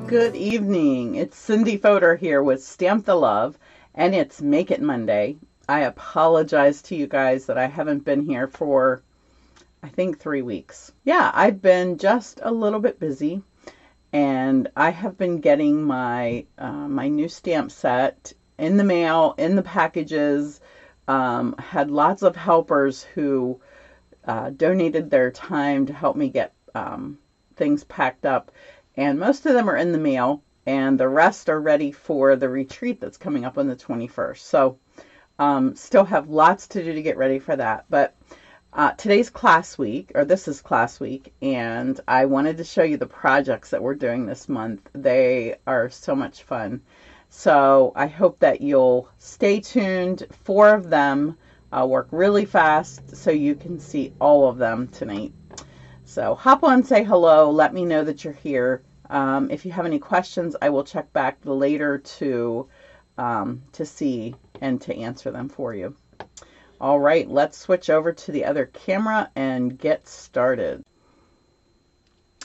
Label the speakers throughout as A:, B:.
A: Good evening. It's Cindy Fodor here with Stamp the Love, and it's Make It Monday. I apologize to you guys that I haven't been here for, I think, 3 weeks. Yeah, I've been just a little bit busy, and I have been getting my new stamp set in the mail, in the packages. Had lots of helpers who donated their time to help me get things packed up. And most of them are in the mail, and the rest are ready for the retreat that's coming up on the 21st. So still have lots to do to get ready for that. But today's class week, or this is class week, and I wanted to show you the projects that we're doing this month. They are so much fun. So I hope that you'll stay tuned. 4 of them work really fast so you can see all of them tonight. So hop on, say hello, let me know that you're here. If you have any questions, I will check back later to see and to answer them for you. All right, let's switch over to the other camera and get started.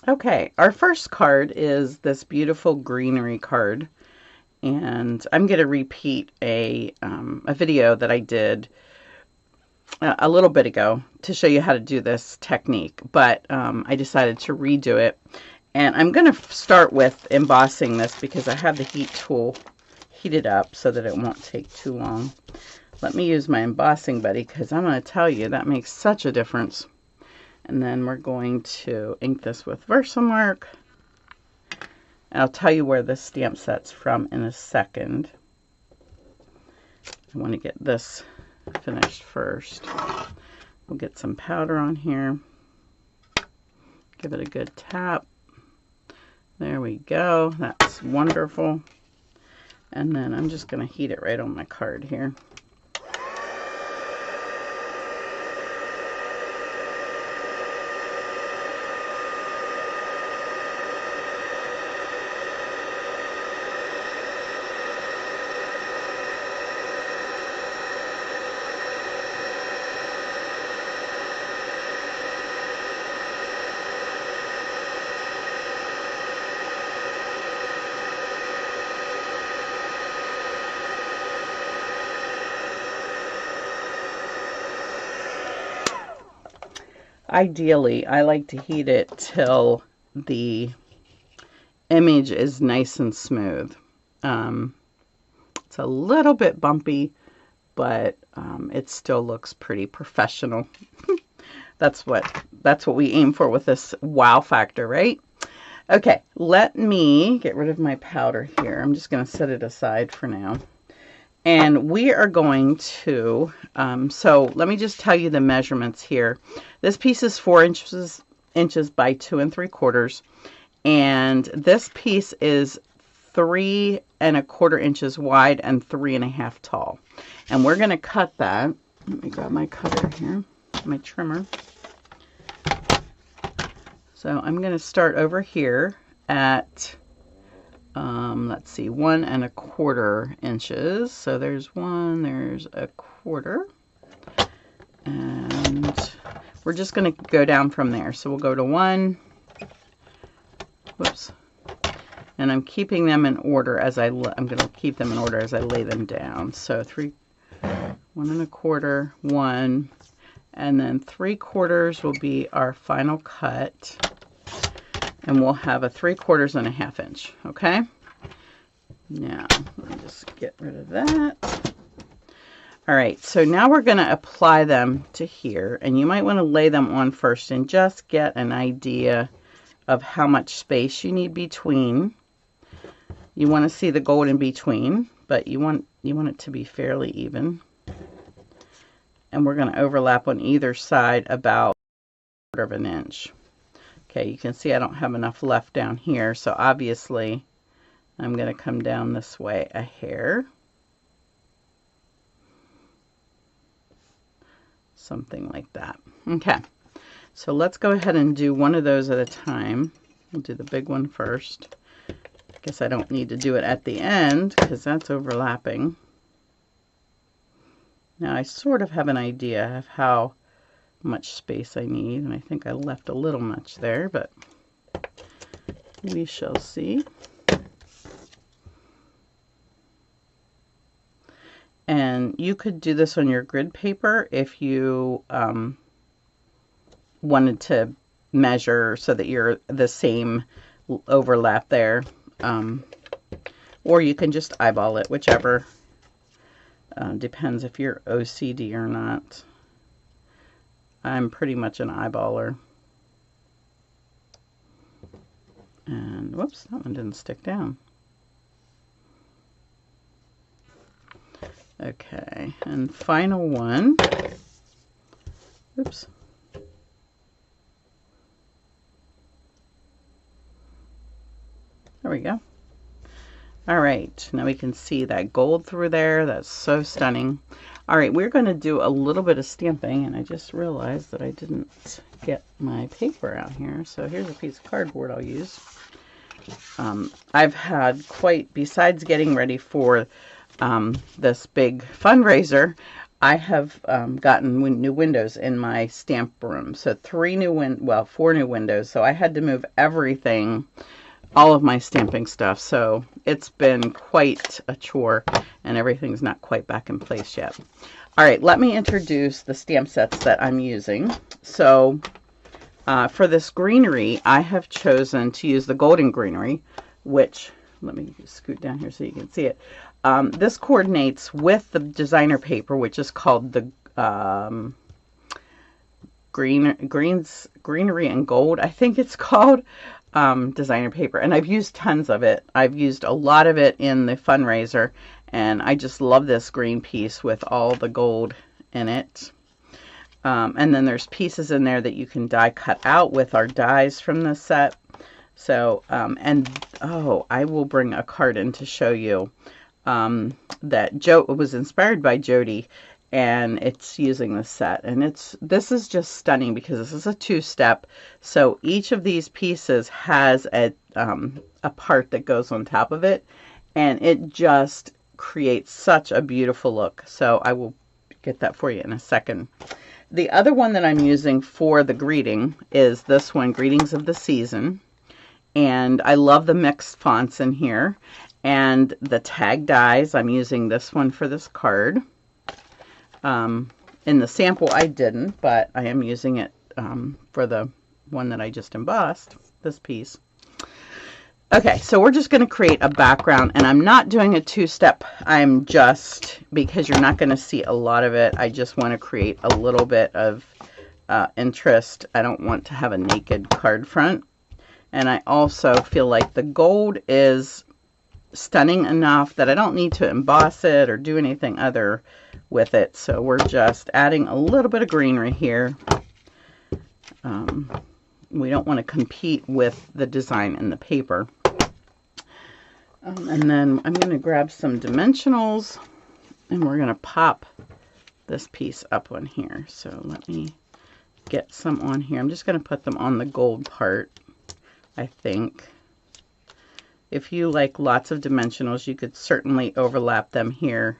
A: Okay, our first card is this beautiful greenery card, and I'm going to repeat a video that I did a little bit ago to show you how to do this technique, but I decided to redo it. And I'm going to start with embossing this because I have the heat tool heated up so that it won't take too long. Let me use my embossing buddy because I'm going to tell you that makes such a difference. And then we're going to ink this with Versamark. And I'll tell you where this stamp set's from in a second. I want to get this finished first. We'll get some powder on here. Give it a good tap. There we go. That's wonderful. And then I'm just going to heat it right on my card here. Ideally, I like to heat it till the image is nice and smooth. It's a little bit bumpy, but it still looks pretty professional. That's what we aim for with this wow factor, right? Okay, let me get rid of my powder here. I'm just going to set it aside for now. And we are going to, so let me just tell you the measurements here. This piece is 4 inches by 2 3/4, and this piece is 3 1/4 inches wide and 3 1/2 tall. And we're going to cut that. Let me grab my cutter here, my trimmer. So I'm going to start over here at let's see, 1 1/4 inches. So there's 1, there's 1/4, and we're just going to go down from there. So we'll go to 1, whoops, and I'm keeping them in order as I'm going to keep them in order as I lay them down. So 1 1/4, 1, and then 3/4 will be our final cut. And we'll have a 3/4 1/2 inch, okay? Now, let me just get rid of that. All right, so now we're going to apply them to here. And you might want to lay them on first and just get an idea of how much space you need between. You want to see the gold in between, but you want it to be fairly even. And we're going to overlap on either side about 1/4 inch. Okay, you can see I don't have enough left down here, so obviously I'm going to come down this way a hair. Something like that. Okay, so let's go ahead and do one of those at a time. We'll do the big one first. I guess I don't need to do it at the end because that's overlapping. Now I sort of have an idea of how much space I need, and I think I left a little much there, but we shall see. And you could do this on your grid paper if you wanted to measure so that you're the same overlap there. Or you can just eyeball it, whichever. Depends if you're OCD or not. I'm pretty much an eyeballer. And whoops, that one didn't stick down. Okay, and final one. Oops. There we go. All right, now we can see that gold through there. That's so stunning. All right, we're going to do a little bit of stamping, and I just realized that I didn't get my paper out here. So here's a piece of cardboard I'll use. I've had quite, besides getting ready for this big fundraiser, I have gotten new windows in my stamp room. So 4 new windows. So I had to move everything, all of my stamping stuff. So it's been quite a chore, and everything's not quite back in place yet. All right, let me introduce the stamp sets that I'm using. So for this greenery, I have chosen to use the Golden Greenery, which, let me scoot down here so you can see it. This coordinates with the designer paper, which is called the Greenery and Gold, I think it's called, designer paper. And I've used tons of it. I've used a lot of it in the fundraiser, and I just love this green piece with all the gold in it. And then there's pieces in there that you can die cut out with our dies from this set. So, I will bring a card in to show you that Joe was inspired by Jody, and it's using this set. And this is just stunning because this is a 2-step. So each of these pieces has a part that goes on top of it, and it just creates such a beautiful look. So I will get that for you in a second. The other one that I'm using for the greeting is this one, Greetings of the Season. And I love the mixed fonts in here. And the tag dies, I'm using this one for this card. In the sample I didn't, but I am using it for the one that I just embossed, this piece. Okay, so we're just going to create a background, and I'm not doing a 2-step. I'm just, because you're not going to see a lot of it, I just want to create a little bit of interest. I don't want to have a naked card front. And I also feel like the gold is stunning enough that I don't need to emboss it or do anything other with it. So we're just adding a little bit of greenery here. We don't want to compete with the design in the paper. And then I'm going to grab some dimensionals, and we're going to pop this piece up on here. So let me get some on here. I'm just going to put them on the gold part, I think. If you like lots of dimensionals, you could certainly overlap them here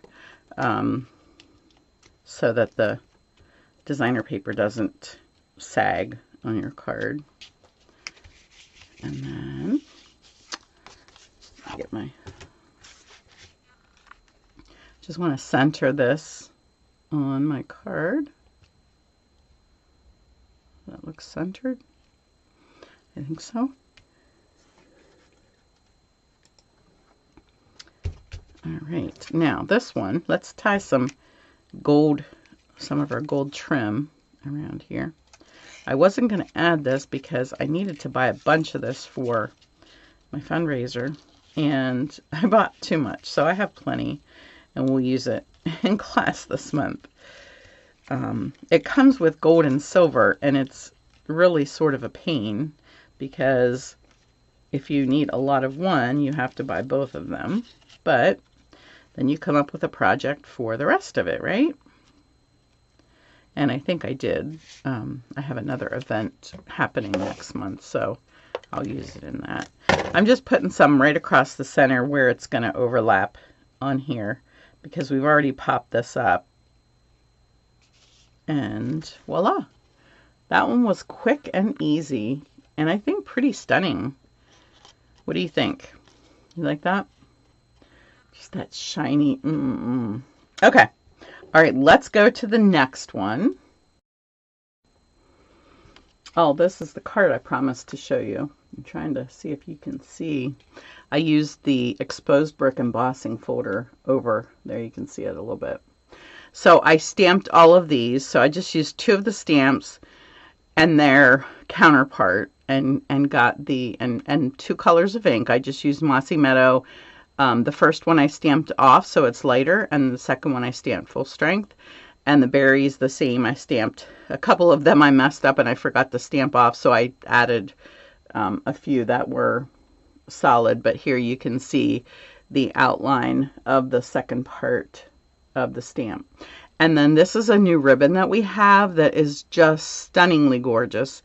A: so that the designer paper doesn't sag on your card. And then get just want to center this on my card. That looks centered. I think so. All right, now this one, let's tie some of our gold trim around here. I wasn't going to add this because I needed to buy a bunch of this for my fundraiser, and I bought too much, so I have plenty, and we'll use it in class this month. It comes with gold and silver, and it's really sort of a pain because if you need a lot of one, you have to buy both of them, but then you come up with a project for the rest of it, right? And I think I did. I have another event happening next month, so I'll use it in that. I'm just putting some right across the center where it's going to overlap on here because we've already popped this up. And voila. That one was quick and easy, and I think pretty stunning. What do you think? You like that? Just that shiny, Okay. All right, let's go to the next one. Oh, this is the card I promised to show you. I'm trying to see if you can see. I used the exposed brick embossing folder over there. You can see it a little bit. So I stamped all of these. So I just used 2 of the stamps and their counterpart and got and 2 colors of ink. I just used Mossy Meadow. The first one I stamped off so it's lighter, and the second one I stamped full strength. And the berries the same. I stamped a couple of them I messed up and I forgot to stamp off, so I added a few that were solid, but here you can see the outline of the second part of the stamp. And then this is a new ribbon that we have that is just stunningly gorgeous,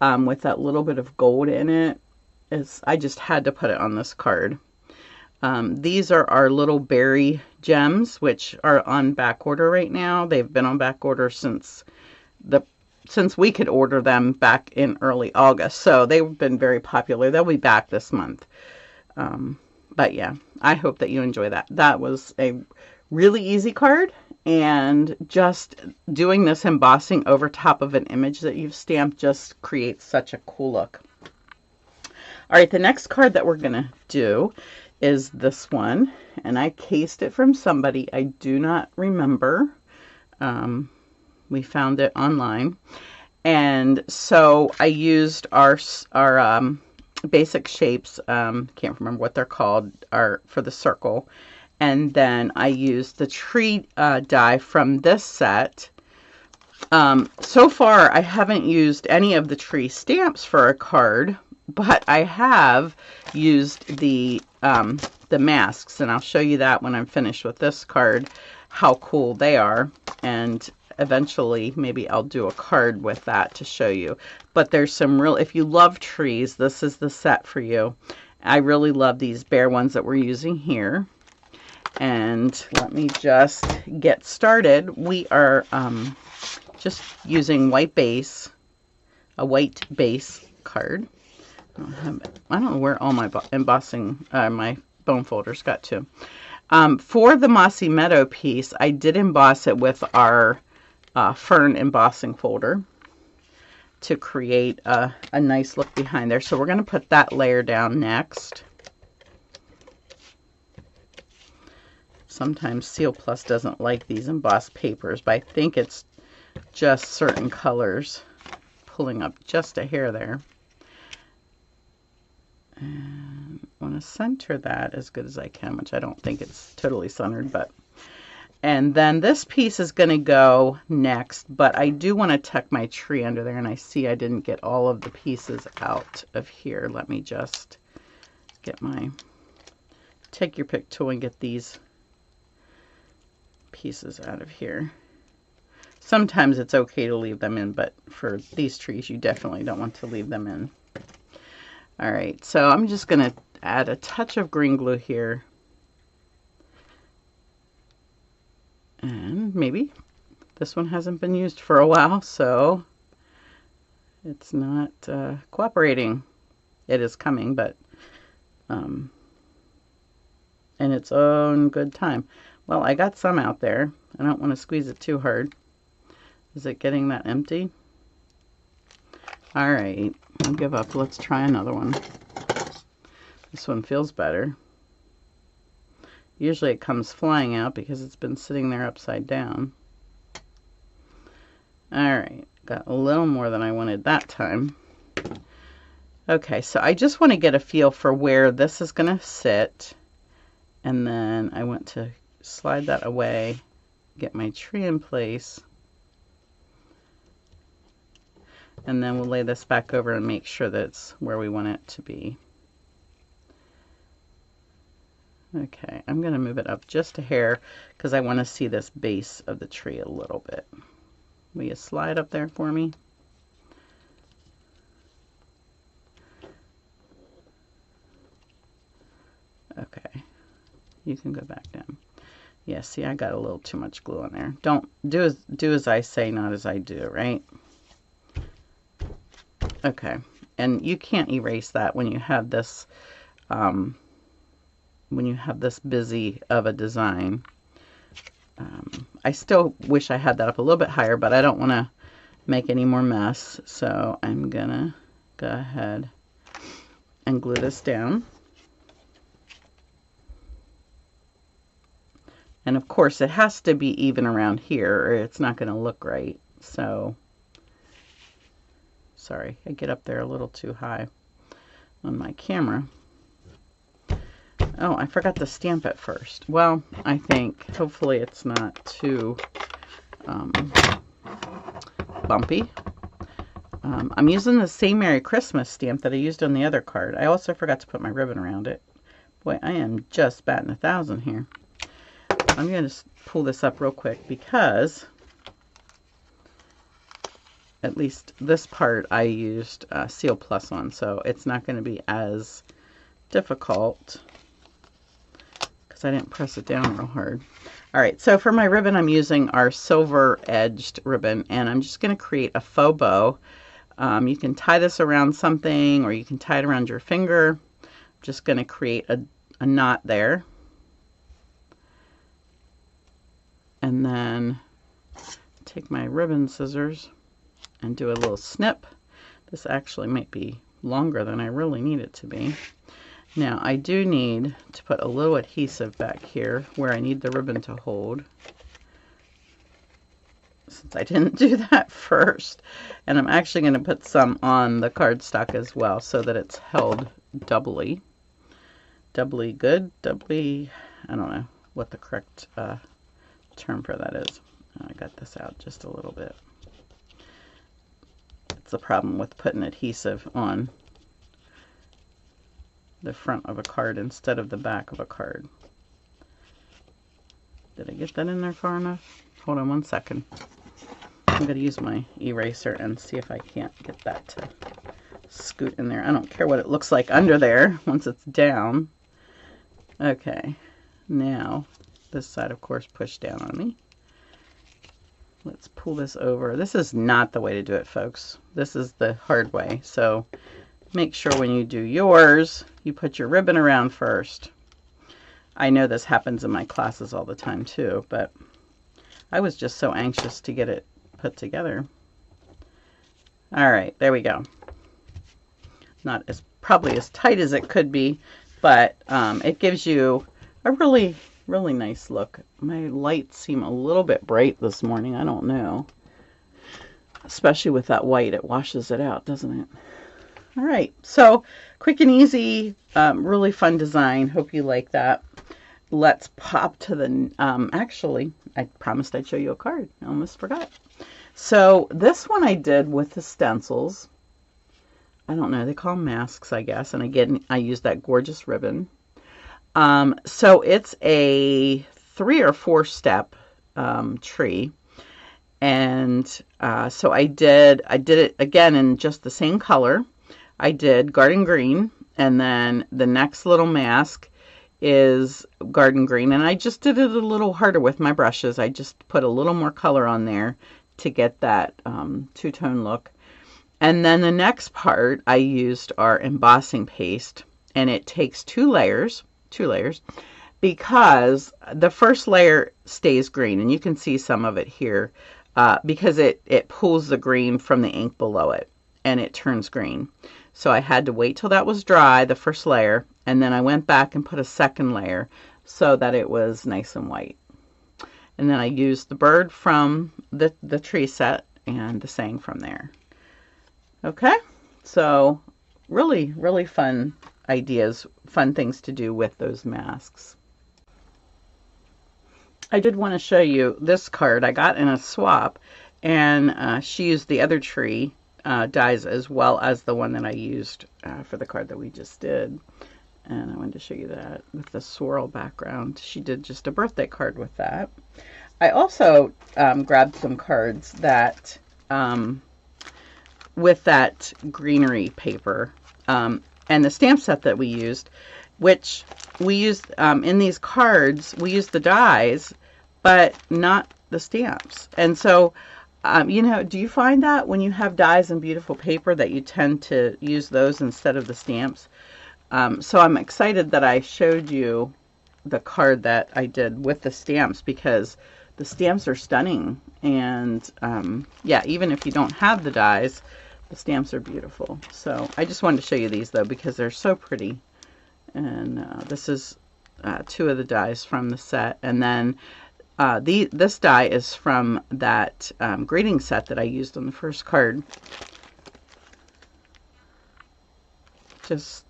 A: with that little bit of gold in it. I just had to put it on this card. These are our little berry gems, which are on back order right now. They've been on back order since we could order them back in early August. So they've been very popular. They'll be back this month. But yeah, I hope that you enjoy that. That was a really easy card, and just doing this embossing over top of an image that you've stamped just creates such a cool look. All right, the next card that we're going to do is this one, and I cased it from somebody. I do not remember. We found it online, and so I used our basic shapes. Can't remember what they're called. Are for the circle, and then I used the tree die from this set. So far, I haven't used any of the tree stamps for a card, but I have used the masks, and I'll show you that when I'm finished with this card, how cool they are, and eventually maybe I'll do a card with that to show you. But there's some real, if you love trees, this is the set for you. I really love these bare ones that we're using here. And let me just get started. We are just using white base, a white base card. I don't know where all my embossing, my bone folders got to. For the Mossy Meadow piece, I did emboss it with our fern embossing folder to create a nice look behind there. So we're going to put that layer down next. Sometimes Seal Plus doesn't like these embossed papers, but I think it's just certain colors pulling up just a hair there. And I want to center that as good as I can, which I don't think it's totally centered, but. And then this piece is going to go next, but I do want to tuck my tree under there, and I see I didn't get all of the pieces out of here. Let me just get take your pick tool and get these pieces out of here. Sometimes it's okay to leave them in, but for these trees, you definitely don't want to leave them in. All right, so I'm just going to add a touch of green glue here. And maybe this one hasn't been used for a while, so it's not cooperating. It is coming, but in its own good time. Well, I got some out there. I don't want to squeeze it too hard. Is it getting that empty? All right, I'll give up. Let's try another one. This one feels better. Usually it comes flying out because it's been sitting there upside down. All right, got a little more than I wanted that time. Okay, so I just want to get a feel for where this is going to sit. And then I want to slide that away, get my tree in place. And then we'll lay this back over and make sure that it's where we want it to be. Okay, I'm going to move it up just a hair because I want to see this base of the tree a little bit. Will you slide up there for me? Okay, you can go back down. Yeah, see, I got a little too much glue on there. Don't do as I say, not as I do, right? Okay, and you can't erase that when you have this busy of a design. I still wish I had that up a little bit higher, but I don't want to make any more mess. So I'm going to go ahead and glue this down. And of course, it has to be even around here or it's not going to look right. So, sorry, I get up there a little too high on my camera. Oh, I forgot to stamp it first. Well, I think hopefully it's not too bumpy. I'm using the same Merry Christmas stamp that I used on the other card. I also forgot to put my ribbon around it. Boy, I am just batting 1,000 here. I'm going to pull this up real quick because at least this part I used Seal Plus on, so it's not going to be as difficult because I didn't press it down real hard. All right, so for my ribbon, I'm using our silver edged ribbon, and I'm just going to create a faux bow. You can tie this around something, or you can tie it around your finger. I'm just going to create a knot there. And then take my ribbon scissors and do a little snip. This actually might be longer than I really need it to be. Now I do need to put a little adhesive back here where I need the ribbon to hold, since I didn't do that first. And I'm actually going to put some on the cardstock as well so that it's held doubly. Doubly good, doubly, I don't know what the correct term for that is. I got this out just a little bit. It's the problem with putting adhesive on the front of a card instead of the back of a card. Did I get that in there far enough? Hold on one second. I'm going to use my eraser and see if I can't get that to scoot in there. I don't care what it looks like under there once it's down. Okay, now this side, of course, push down on me. Let's pull this over. This is not the way to do it, folks. This is the hard way. So make sure when you do yours, you put your ribbon around first. I know this happens in my classes all the time too, but I was just so anxious to get it put together. All right, there we go. Not as probably as tight as it could be, but it gives you a really nice look. My lights seem a little bit bright this morning. I don't know. Especially with that white, it washes it out, doesn't it? All right, so quick and easy, really fun design. Hope you like that. Let's pop to the, actually, I promised I'd show you a card. I almost forgot. So this one I did with the stencils. I don't know, they call them masks, I guess. And again, I used that gorgeous ribbon. So it's a 3 or 4 step tree. And so I did it again in just the same color. I did garden green, and then the next little mask is garden green, and I just did it a little harder with my brushes. I just put a little more color on there to get that two-tone look. And then the next part I used our embossing paste, and it takes two layers, because the first layer stays green, and you can see some of it here because it pulls the green from the ink below it, and it turns green. So I had to wait till that was dry, the first layer, and then I went back and put a second layer so that it was nice and white. And then I used the bird from the tree set and the saying from there. Okay, so really fun ideas, fun things to do with those masks. I did want to show you this card I got in a swap, and she used the other tree dies as well as the one that I used for the card that we just did. And I wanted to show you that with the swirl background. She did just a birthday card with that. I also grabbed some cards that with that greenery paper and the stamp set that we used, which we used in these cards, we used the dies, but not the stamps. And so you know, do you find that when you have dies and beautiful paper that you tend to use those instead of the stamps? So I'm excited that I showed you the card that I did with the stamps, because the stamps are stunning. And yeah, even if you don't have the dies, the stamps are beautiful. So I just wanted to show you these though, because they're so pretty. And this is 2 of the dies from the set. And then this die is from that grading set that I used on the first card. Just,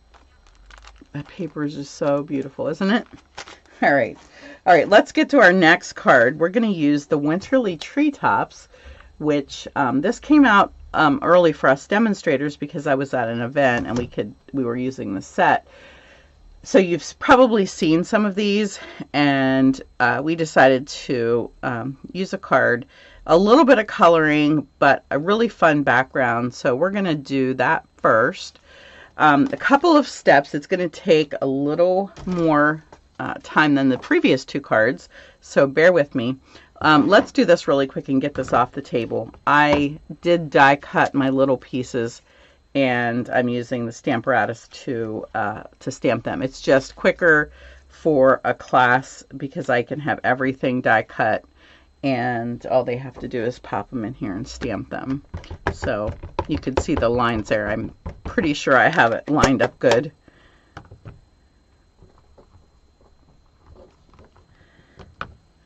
A: that paper is just so beautiful, isn't it? All right, let's get to our next card. We're going to use the Winterly Treetops, which this came out early for us demonstrators because I was at an event and we were using the set. So you've probably seen some of these, and we decided to use a card, a little bit of coloring, but a really fun background. So we're going to do that first. A couple of steps. It's going to take a little more time than the previous 2 cards, so bear with me. Let's do this really quick and get this off the table. I did die cut my little pieces, and I'm using the Stamparatus to stamp them. It's just quicker for a class because I can have everything die cut, and all they have to do is pop them in here and stamp them. So you can see the lines there. I'm pretty sure I have it lined up good.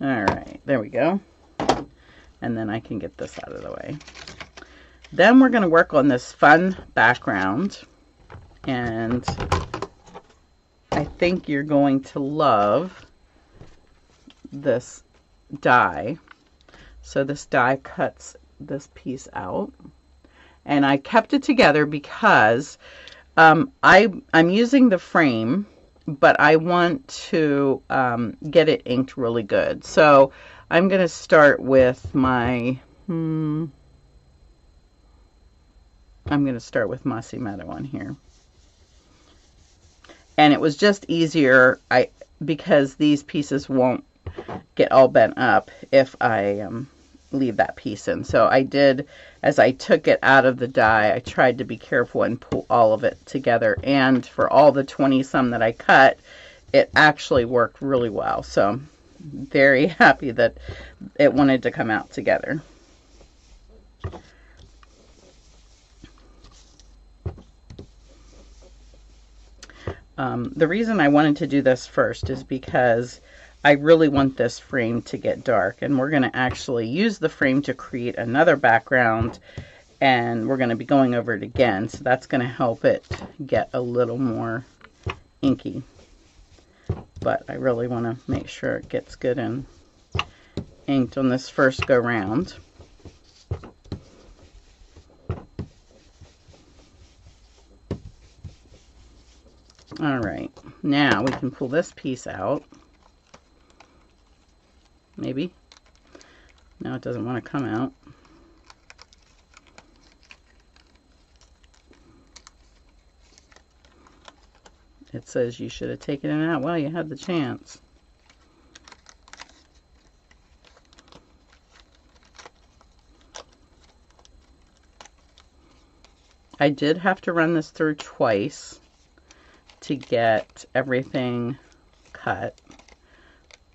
A: All right, there we go. And then I can get this out of the way. Then we're going to work on this fun background, and I think you're going to love this die. So this die cuts this piece out, and I kept it together because I'm using the frame, but I want to get it inked really good. So I'm going to start with my I'm going to start with Mossy Meadow on here. And it was just easier because these pieces won't get all bent up if I leave that piece in. So I did, as I took it out of the die, I tried to be careful and pull all of it together. And for all the 20-some that I cut, it actually worked really well. So I'm very happy that it wanted to come out together. The reason I wanted to do this first is because I really want this frame to get dark, and we're going to actually use the frame to create another background, and we're going to be going over it again, so that's going to help it get a little more inky. But I really want to make sure it gets good and inked on this first go round. All right, now we can pull this piece out. Maybe. No, it doesn't want to come out. It says you should have taken it out. Well, you had the chance. I did have to run this through twice to get everything cut.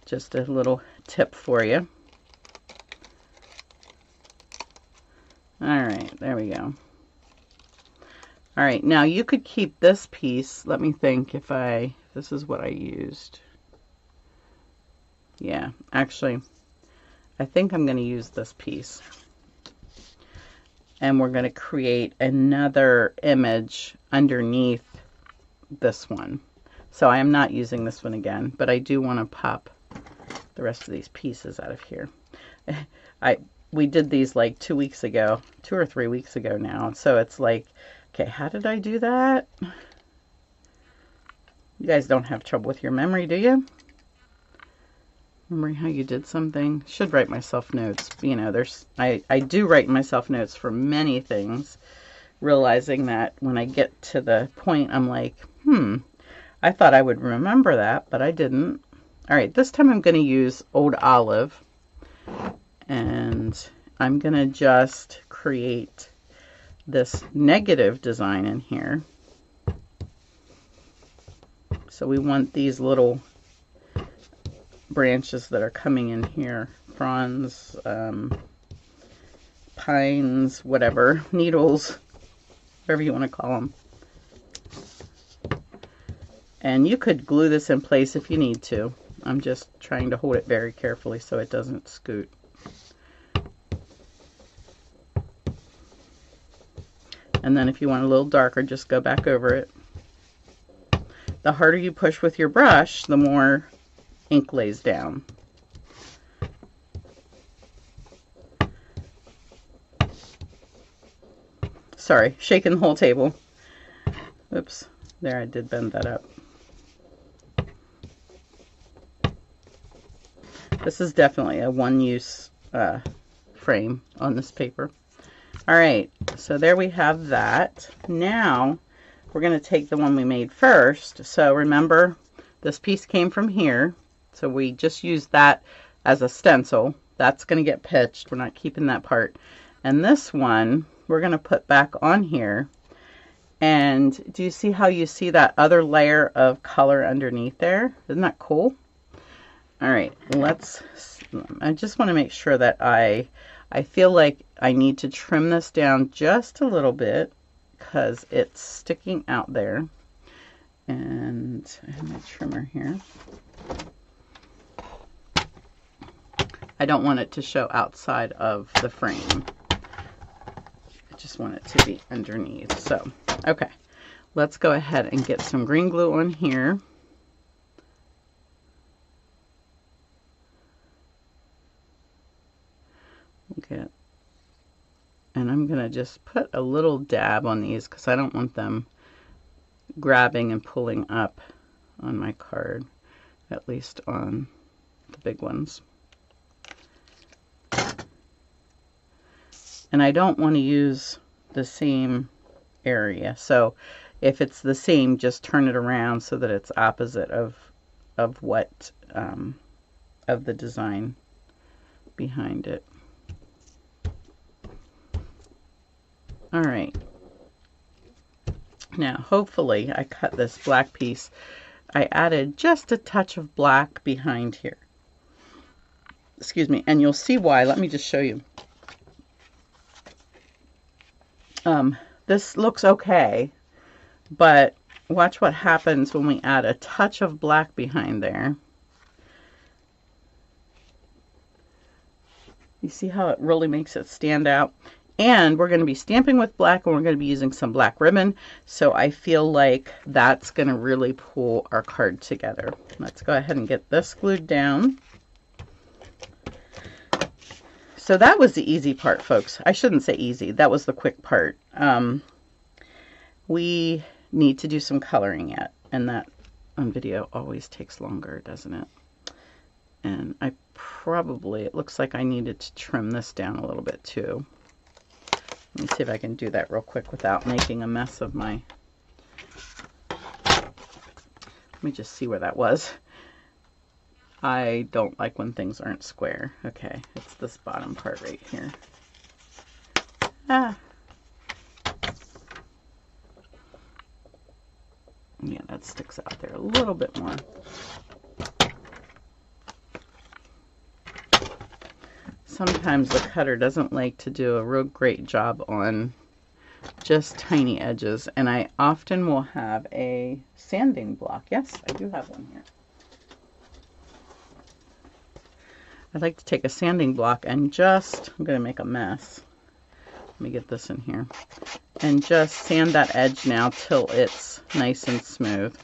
A: Just a little tip for you. All right, there we go. All right, now you could keep this piece. Let me think if this is what I used. Yeah, actually, I think I'm going to use this piece. And we're going to create another image underneath this one. So I am not using this one again, but I do want to pop the rest of these pieces out of here. We did these like 2 weeks ago, 2 or 3 weeks ago now. So it's like, okay, how did I do that? You guys don't have trouble with your memory, do you? Remembering how you did something? Should write myself notes. You know, I do write myself notes for many things, realizing that when I get to the point, I'm like, I thought I would remember that, but I didn't. All right, this time I'm going to use Old Olive, and I'm going to just create this negative design in here. So we want these little branches that are coming in here fronds, pines, whatever, needles, whatever you want to call them. And you could glue this in place if you need to. I'm just trying to hold it very carefully so it doesn't scoot. And then if you want a little darker, just go back over it. The harder you push with your brush, the more ink lays down. Sorry, shaking the whole table. Oops, there, I did bend that up. This is definitely a one-use frame on this paper. All right, so there we have that. Now we're going to take the one we made first. So remember, this piece came from here. So we just used that as a stencil. That's going to get pitched. We're not keeping that part. And this one, we're going to put back on here. And do you see how you see that other layer of color underneath there? Isn't that cool? All right, I just want to make sure that I feel like I need to trim this down just a little bit because it's sticking out there. And I have my trimmer here. I don't want it to show outside of the frame. I just want it to be underneath. So, okay, let's go ahead and get some green glue on here. Okay, and I'm going to just put a little dab on these because I don't want them grabbing and pulling up on my card, at least on the big ones. And I don't want to use the same area, so if it's the same, just turn it around so that it's opposite of what of the design behind it. All right, now hopefully I cut this black piece. I added just a touch of black behind here. Excuse me, and you'll see why. Let me just show you. This looks okay, but watch what happens when we add a touch of black behind there. You see how it really makes it stand out? And we're going to be stamping with black, and we're going to be using some black ribbon. So I feel like that's going to really pull our card together. Let's go ahead and get this glued down. So that was the easy part, folks. I shouldn't say easy. That was the quick part. We need to do some coloring yet. And that on video always takes longer, doesn't it? And it looks like I needed to trim this down a little bit too. Let me see if I can do that real quick without making a mess of my... Let me just see where that was. I don't like when things aren't square. Okay, it's this bottom part right here. Ah. Yeah, that sticks out there a little bit more. Sometimes the cutter doesn't like to do a real great job on just tiny edges, and I often will have a sanding block. Yes, I do have one here. I'd like to take a sanding block and I'm going to make a mess. Let me get this in here. And just sand that edge now till it's nice and smooth.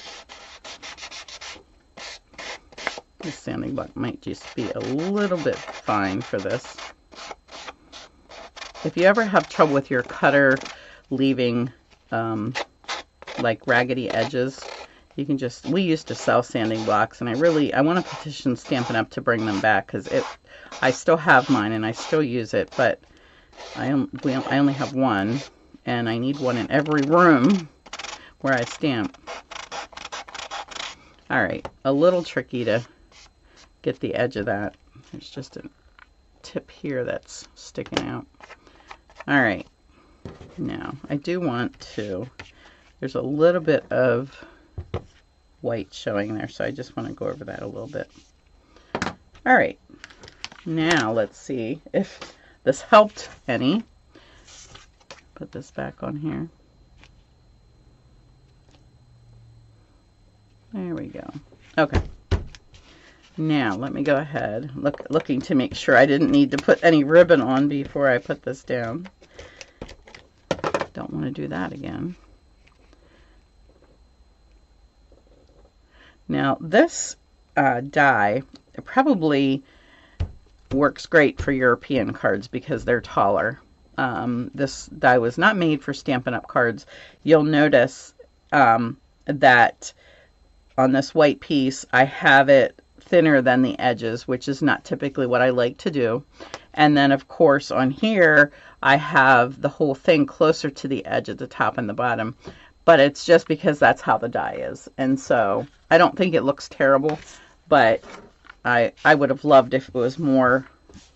A: This sanding block might just be a little bit fine for this. If you ever have trouble with your cutter leaving like raggedy edges, you can we used to sell sanding blocks, and I want to petition Stampin' Up! To bring them back, because I still have mine and I still use it, but I only have one, and I need one in every room where I stamp. All right, a little tricky to get the edge of that. There's just a tip here that's sticking out. All right, now I do want to, there's a little bit of white showing there, so I just want to go over that a little bit. All right, Now let's see if this helped any. Put this back on here. There we go. Okay. Now let me go ahead, looking to make sure I didn't need to put any ribbon on before I put this down. Don't want to do that again. Now this die, it probably works great for European cards because they're taller. This die was not made for Stampin' Up! Cards. You'll notice that on this white piece I have it thinner than the edges, which is not typically what I like to do. And then of course on here I have the whole thing closer to the edge at the top and the bottom, but it's just because that's how the die is. And so I don't think it looks terrible, but I would have loved if it was more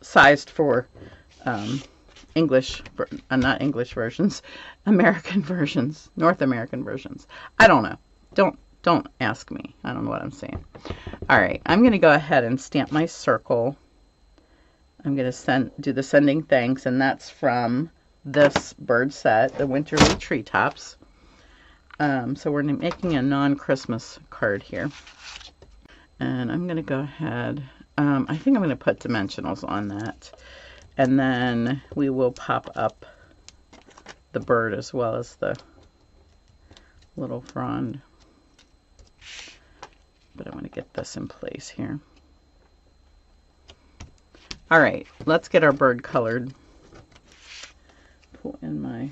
A: sized for English, not English versions, American versions, North American versions. I don't know. Don't ask me. I don't know what I'm saying. All right, I'm going to go ahead and stamp my circle. I'm going to do the Sending Thanks, and that's from this bird set, the Winterly Treetops. So we're making a non-Christmas card here. And I'm going to go ahead, I think I'm going to put dimensionals on that. And then we will pop up the bird as well as the little frond. But I want to get this in place here. All right, let's get our bird colored. Pull in my,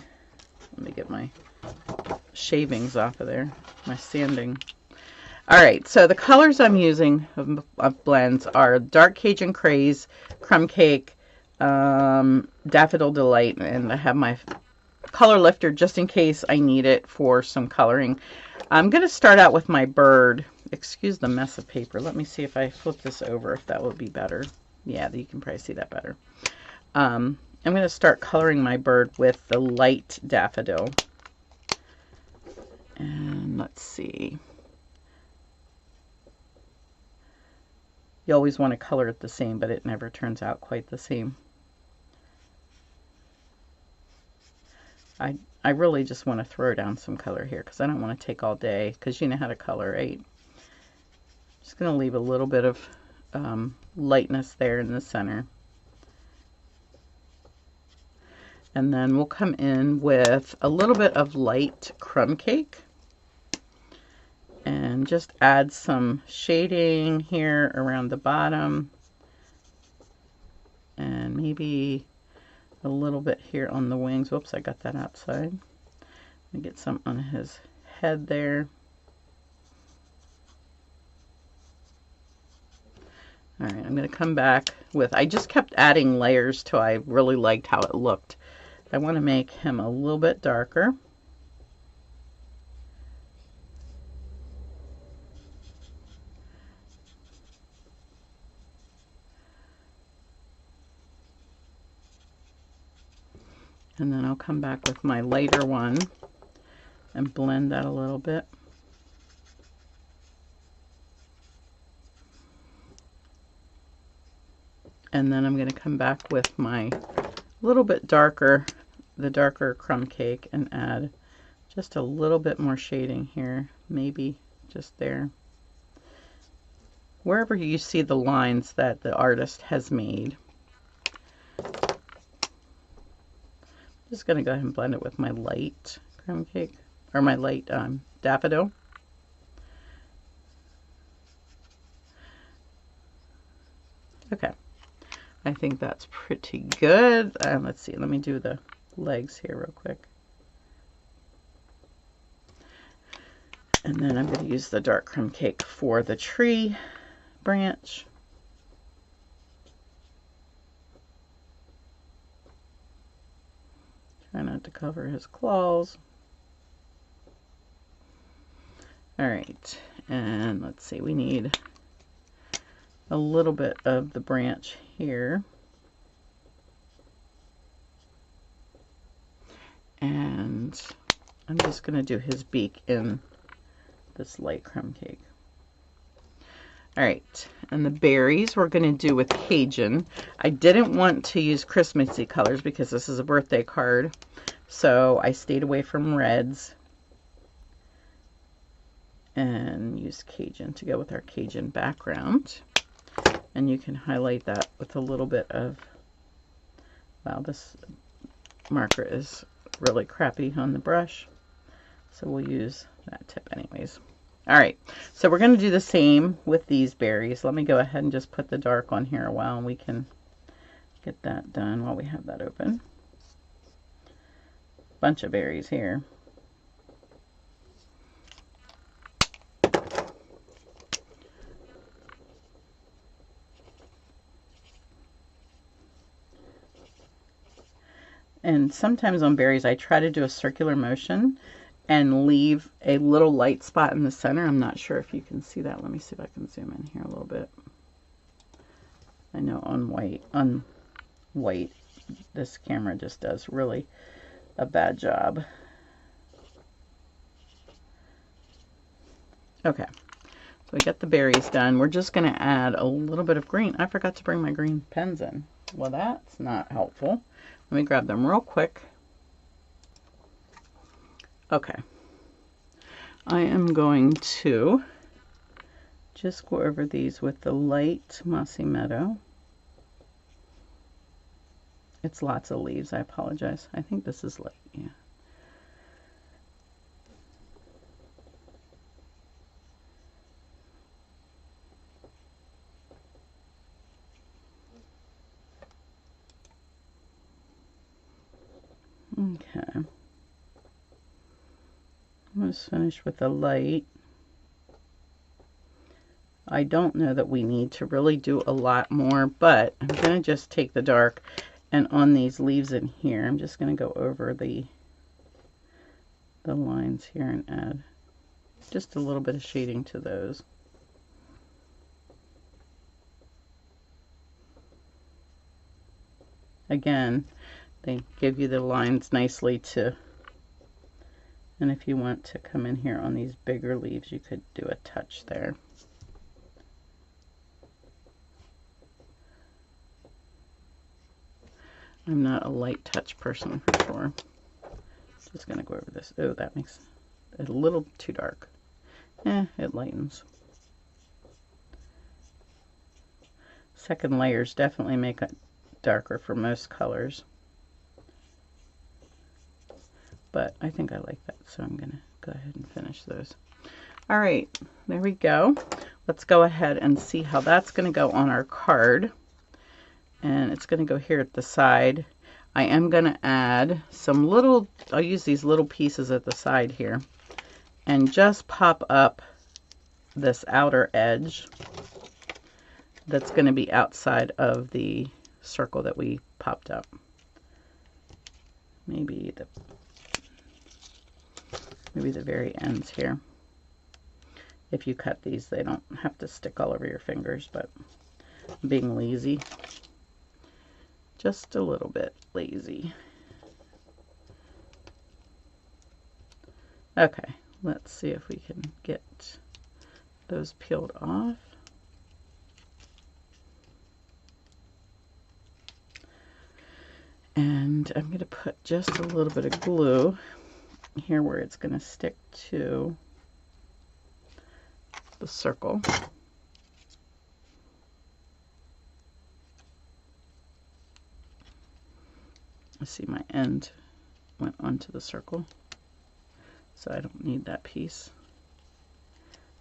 A: let me get my shavings off of there, my sanding. All right, so the colors I'm using of blends are Dark Cajun Craze, Crumb Cake, Daffodil Delight, and I have my color lifter just in case I need it for some coloring. I'm going to start out with my bird. Excuse the mess of paper. Let me see if I flip this over, if that would be better. Yeah, you can probably see that better. I'm going to start coloring my bird with the light daffodil. And let's see. You always want to color it the same, but it never turns out quite the same. I really just want to throw down some color here because I don't want to take all day, because you know how to color, right? Just going to leave a little bit of lightness there in the center. And then we'll come in with a little bit of light crumb cake and just add some shading here around the bottom and maybe a little bit here on the wings. Whoops, I got that outside. Let me get some on his head there. All right, I'm going to come back with, I just kept adding layers till I really liked how it looked. I want to make him a little bit darker. And then I'll come back with my lighter one and blend that a little bit. And then I'm going to come back with my little bit darker, the darker crumb cake, and add just a little bit more shading here, maybe just there. Wherever you see the lines that the artist has made. I'm just going to go ahead and blend it with my light crumb cake, or my light daffodil. Okay, I think that's pretty good. Let's see, let me do the legs here real quick. And then I'm going to use the dark crumb cake for the tree branch. Try not to cover his claws. All right, and let's see, we need a little bit of the branch here. And I'm just going to do his beak in this light crumb cake. All right, and the berries we're going to do with Cajun. I didn't want to use Christmassy colors because this is a birthday card, so I stayed away from reds and used Cajun to go with our Cajun background. And you can highlight that with a little bit of, wow, this marker is really crappy on the brush, so we'll use that tip anyways. All right, so we're going to do the same with these berries. Let me go ahead and just put the dark on here a while, and we can get that done while we have that open. Bunch of berries here. And sometimes on berries, I try to do a circular motion and leave a little light spot in the center. I'm not sure if you can see that. Let me see if I can zoom in here a little bit. I know on white, this camera just does really a bad job. Okay, so we got the berries done. We're just going to add a little bit of green. I forgot to bring my green pens in. Well, that's not helpful. Let me grab them real quick. Okay, I am going to just go over these with the light Mossy Meadow. It's lots of leaves, I apologize. I think this is light, yeah. Okay. Let's finish with the light. I don't know that we need to really do a lot more, but I'm going to just take the dark, and on these leaves in here, I'm just going to go over the lines here and add just a little bit of shading to those. Again, they give you the lines nicely to, and if you want to come in here on these bigger leaves, you could do a touch there. I'm not a light touch person for sure. Just gonna go over this. Oh, that makes it a little too dark. It lightens. Second layers definitely make it darker for most colors. But I think I like that, so I'm gonna go ahead and finish those. All right, there we go. Let's go ahead and see how that's gonna go on our card. And it's gonna go here at the side. I am gonna add some little, I'll use these little pieces at the side here and just pop up this outer edge that's gonna be outside of the circle that we popped up. Maybe the very ends here. If you cut these, they don't have to stick all over your fingers, but I'm being lazy. Just a little bit lazy. Okay, let's see if we can get those peeled off. And I'm going to put just a little bit of glue here where it's going to stick to the circle. I see my end went onto the circle, so I don't need that piece.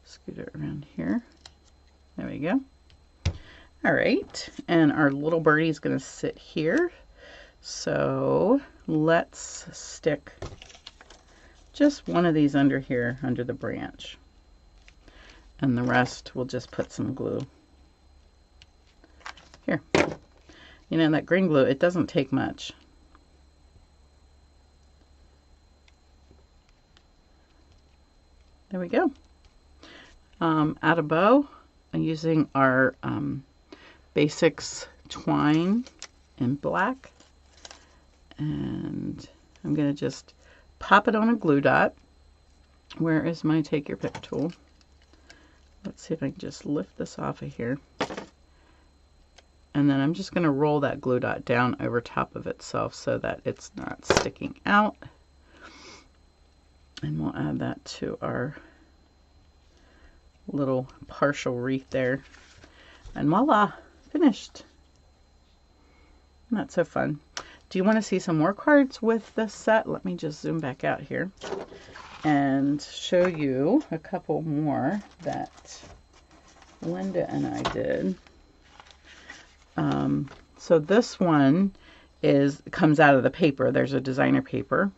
A: Scoot it around here. There we go. All right, and our little birdie is going to sit here. So let's stick just one of these under here, under the branch. And the rest we'll just put some glue. Here. You know, that green glue, it doesn't take much. There we go. Add a bow. I'm using our Basics twine in black. And I'm going to just pop it on a glue dot. Where is my take your pick tool? Let's see if I can just lift this off of here. And then I'm just going to roll that glue dot down over top of itself so that it's not sticking out. And we'll add that to our little partial wreath there. And voila, finished. Not so fun. Do you want to see some more cards with this set? Let me just zoom back out here and show you a couple more that Linda and I did. So this one comes out of the paper. There's a designer paper.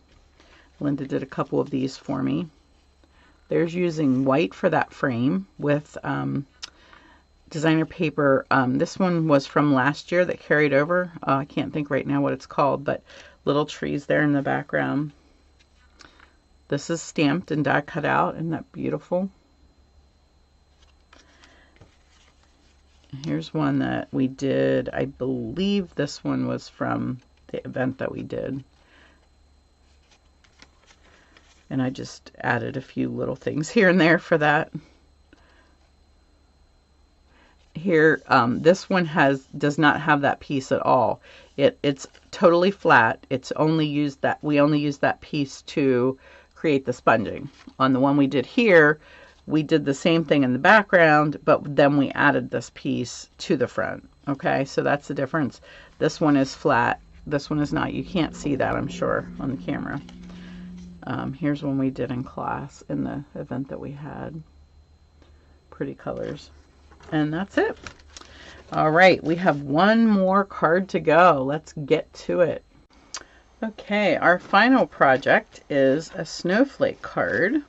A: Linda did a couple of these for me. There's using white for that frame with designer paper. This one was from last year that carried over. I can't think right now what it's called, but little trees there in the background. This is stamped and die cut out. Isn't that beautiful? Here's one that we did. I believe this one was from the event that we did. And I just added a few little things here and there for that. Here, this one does not have that piece at all. It's totally flat. We only used that piece to create the sponging. On the one we did here, we did the same thing in the background, but then we added this piece to the front. Okay, so that's the difference. This one is flat. This one is not. You can't see that, I'm sure, on the camera. Here's one we did in class in the event that we had. Pretty colors. And that's it. All right, we have one more card to go. Let's get to it. Okay, our final project is a snowflake card.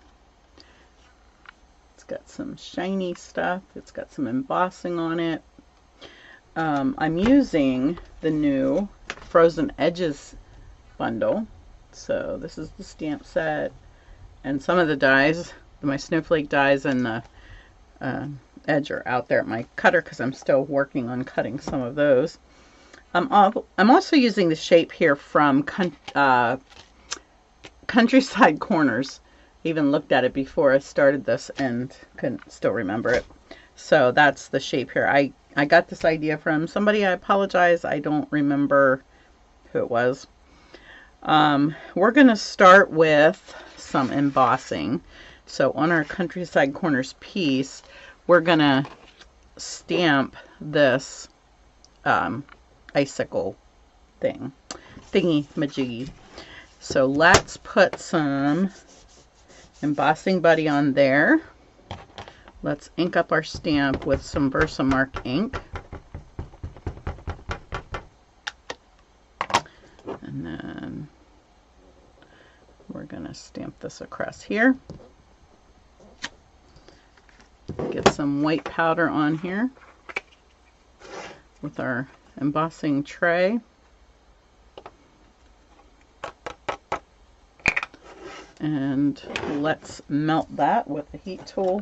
A: It's got some shiny stuff. It's got some embossing on it. I'm using the new Frozen Edges bundle. So this is the stamp set and some of the dies, my snowflake dies and the edge are out there at my cutter because I'm still working on cutting some of those. I'm also using the shape here from Countryside Corners. Even looked at it before I started this and couldn't still remember it. So that's the shape here. I got this idea from somebody. I apologize. I don't remember who it was. We're going to start with some embossing. So on our Countryside Corners piece, we're going to stamp this icicle thingy majiggy. So let's put some embossing buddy on there. Let's ink up our stamp with some Versamark ink. And then we're going to stamp this across here. Get some white powder on here with our embossing tray. And let's melt that with the heat tool.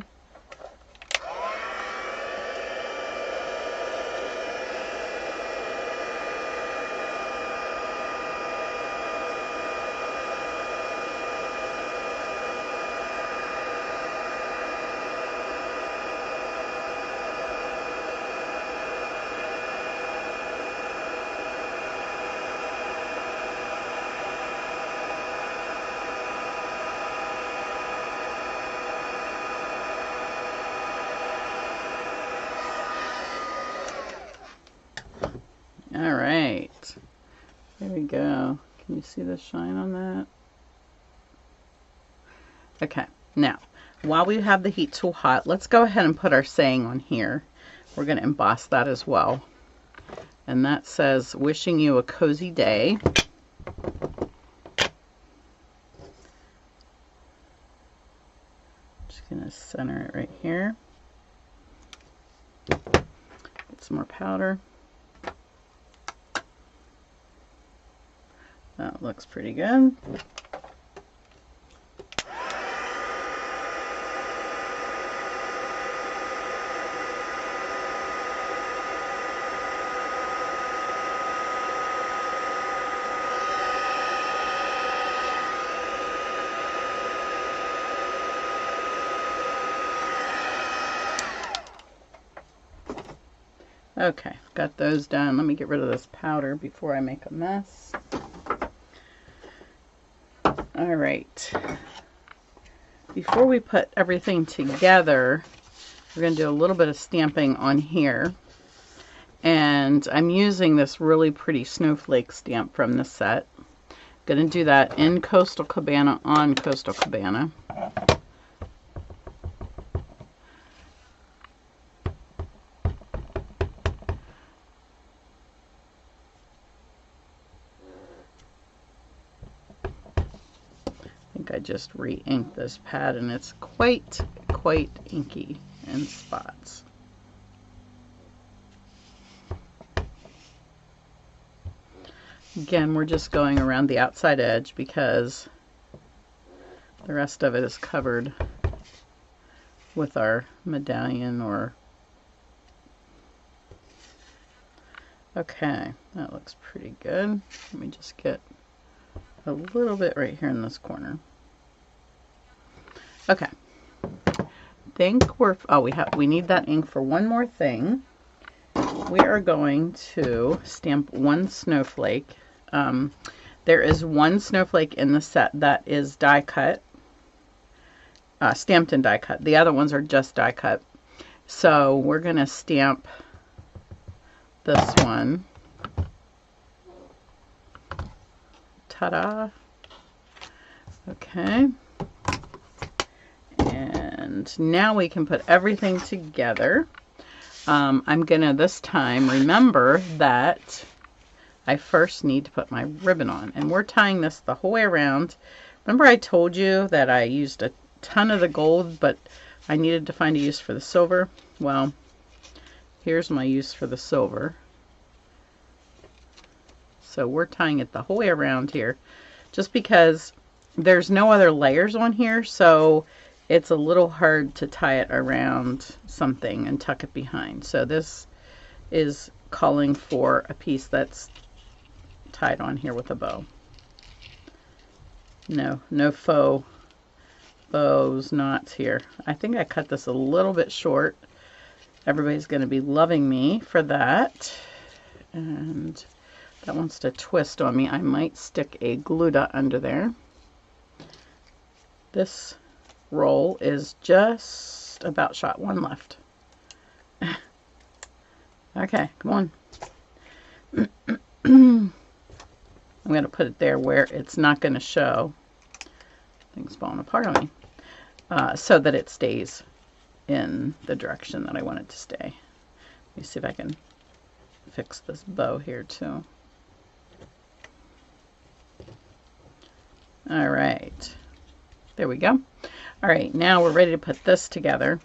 A: All right, there we go. Can you see the shine on that? Okay, now, while we have the heat tool hot, let's go ahead and put our saying on here. We're going to emboss that as well. And that says, wishing you a cozy day. Just going to center it right here. Get some more powder. That looks pretty good. Okay, got those done. Let me get rid of this powder before I make a mess. All right. Before we put everything together, we're going to do a little bit of stamping on here. And I'm using this really pretty snowflake stamp from the set. I'm going to do that in Coastal Cabana on Coastal Cabana. I just re-inked this pad and it's quite inky in spots. Again, we're just going around the outside edge because the rest of it is covered with our medallion or... Okay, that looks pretty good. Let me just get a little bit right here in this corner. Okay, think we're, oh, we need that ink for one more thing. We are going to stamp one snowflake. There is one snowflake in the set that is die cut, stamped and die cut. The other ones are just die cut. So we're going to stamp this one. Ta-da! Okay. And now we can put everything together. I'm gonna this time remember that I first need to put my ribbon on, and we're tying this the whole way around. Remember I told you that I used a ton of the gold, but I needed to find a use for the silver? Well, here's my use for the silver. So we're tying it the whole way around here, just because there's no other layers on here, so it's a little hard to tie it around something and tuck it behind. So this is calling for a piece that's tied on here with a bow. No faux bows, knots here. I think I cut this a little bit short. Everybody's going to be loving me for that. And that wants to twist on me. I might stick a glue dot under there. This roll is just about shot, one left. Okay, come on. I'm going to put it there where it's not going to show. Things falling apart on me. So that it stays in the direction that I want it to stay. Let me see if I can fix this bow here too. All right. There we go. All right, now we're ready to put this together.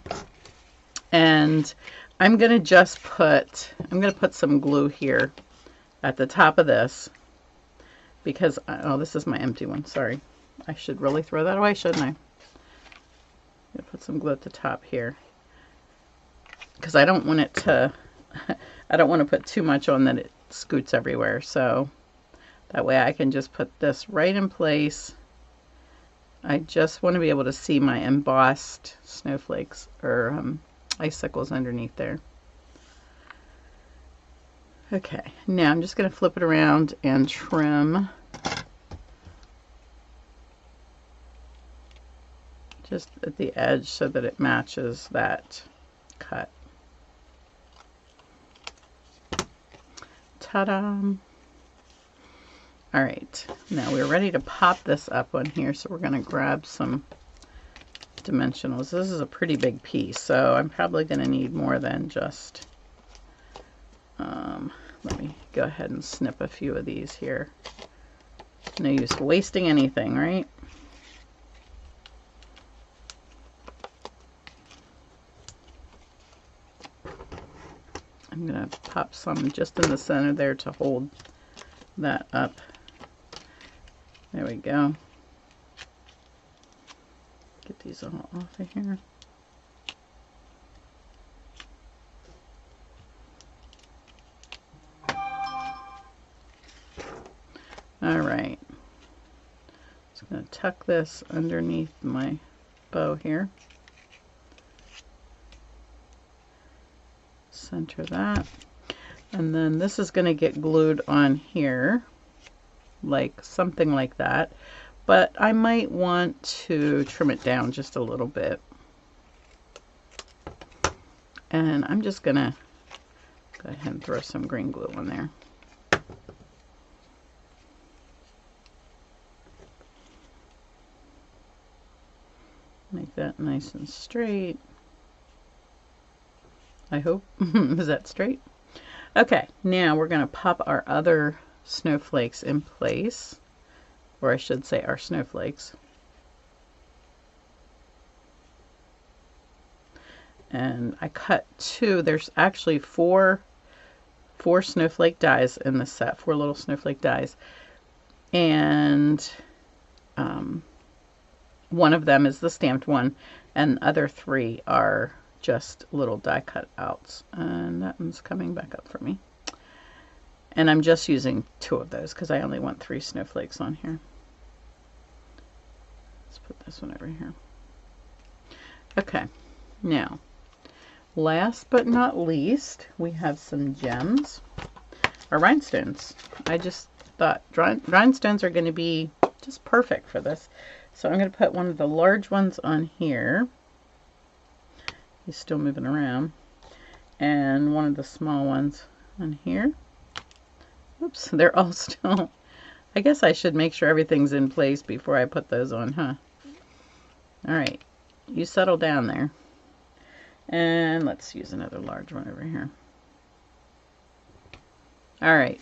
A: And I'm going to put some glue here at the top of this because, oh, this is my empty one. Sorry. I should really throw that away, shouldn't I? I'm going to put some glue at the top here because I don't want it to, I don't want to put too much on that it scoots everywhere. So that way I can just put this right in place. I just want to be able to see my embossed snowflakes or icicles underneath there. Okay, now I'm just going to flip it around and trim just at the edge so that it matches that cut. Ta-da! All right, now we're ready to pop this up on here, so we're going to grab some dimensionals. This is a pretty big piece, so I'm probably going to need more than just, let me go ahead and snip a few of these here. No use wasting anything, right? I'm going to pop some just in the center there to hold that up. There we go. Get these all off of here. All right. Just going to tuck this underneath my bow here. Center that. And then this is going to get glued on here, like something like that. But I might want to trim it down just a little bit. And I'm just going to go ahead and throw some green glue on there. Make that nice and straight. I hope. Is that straight? Okay, now we're going to pop our other snowflakes in place. Or I should say our snowflakes. And I cut two. There's actually four snowflake dies in this set, 4 little snowflake dies. And one of them is the stamped one, and the other 3 are just little die cut outs. And that one's coming back up for me. And I'm just using 2 of those because I only want 3 snowflakes on here. Let's put this one over here. Okay, now, last but not least, we have some gems, or rhinestones. I just thought rhinestones are going to be just perfect for this. So I'm going to put one of the large ones on here. He's still moving around. And one of the small ones on here. Oops, they're all still... I guess I should make sure everything's in place before I put those on, huh? Alright, you settle down there. And let's use another large one over here. Alright,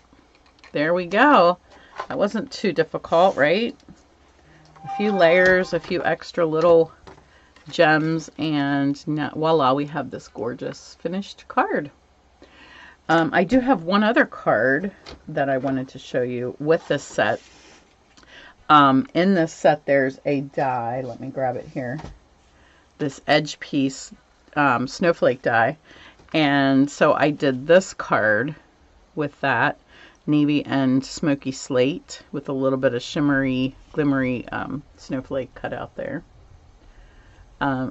A: there we go. That wasn't too difficult, right? A few layers, a few extra little gems, and now, voila, we have this gorgeous finished card. I do have one other card that I wanted to show you with this set. In this set, there's a die. Let me grab it here. This edge piece snowflake die. And so I did this card with that navy and smoky slate with a little bit of shimmery, glimmery snowflake cut out there.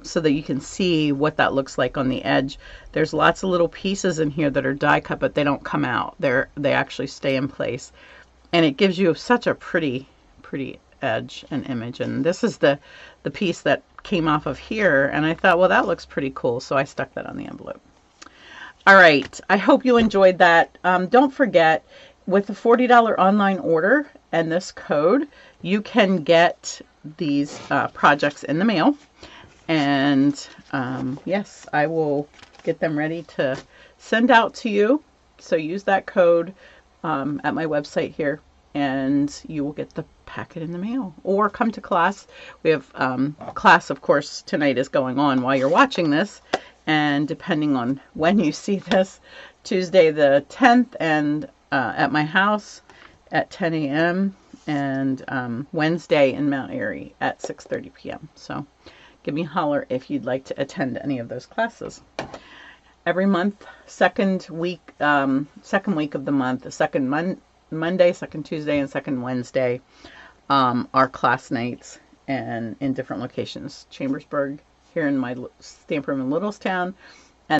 A: So that you can see what that looks like on the edge. There's lots of little pieces in here that are die cut, but they don't come out. They actually stay in place. And it gives you such a pretty edge and image. And this is the piece that came off of here, and I thought, well, that looks pretty cool, so I stuck that on the envelope. All right, I hope you enjoyed that. Don't forget, with the $40 online order and this code, you can get these projects in the mail. And yes, I will get them ready to send out to you. So use that code at my website here, and you will get the packet in the mail. Or come to class. We have class, of course, tonight is going on while you're watching this. And depending on when you see this, Tuesday the 10th and at my house at 10 a.m. and Wednesday in Mount Airy at 6:30 p.m. So give me a holler if you'd like to attend any of those classes. Every month, second week of the month, the second Monday, second Tuesday, and second Wednesday are class nights, and in different locations. Chambersburg, here in my stamp room in Littlestown,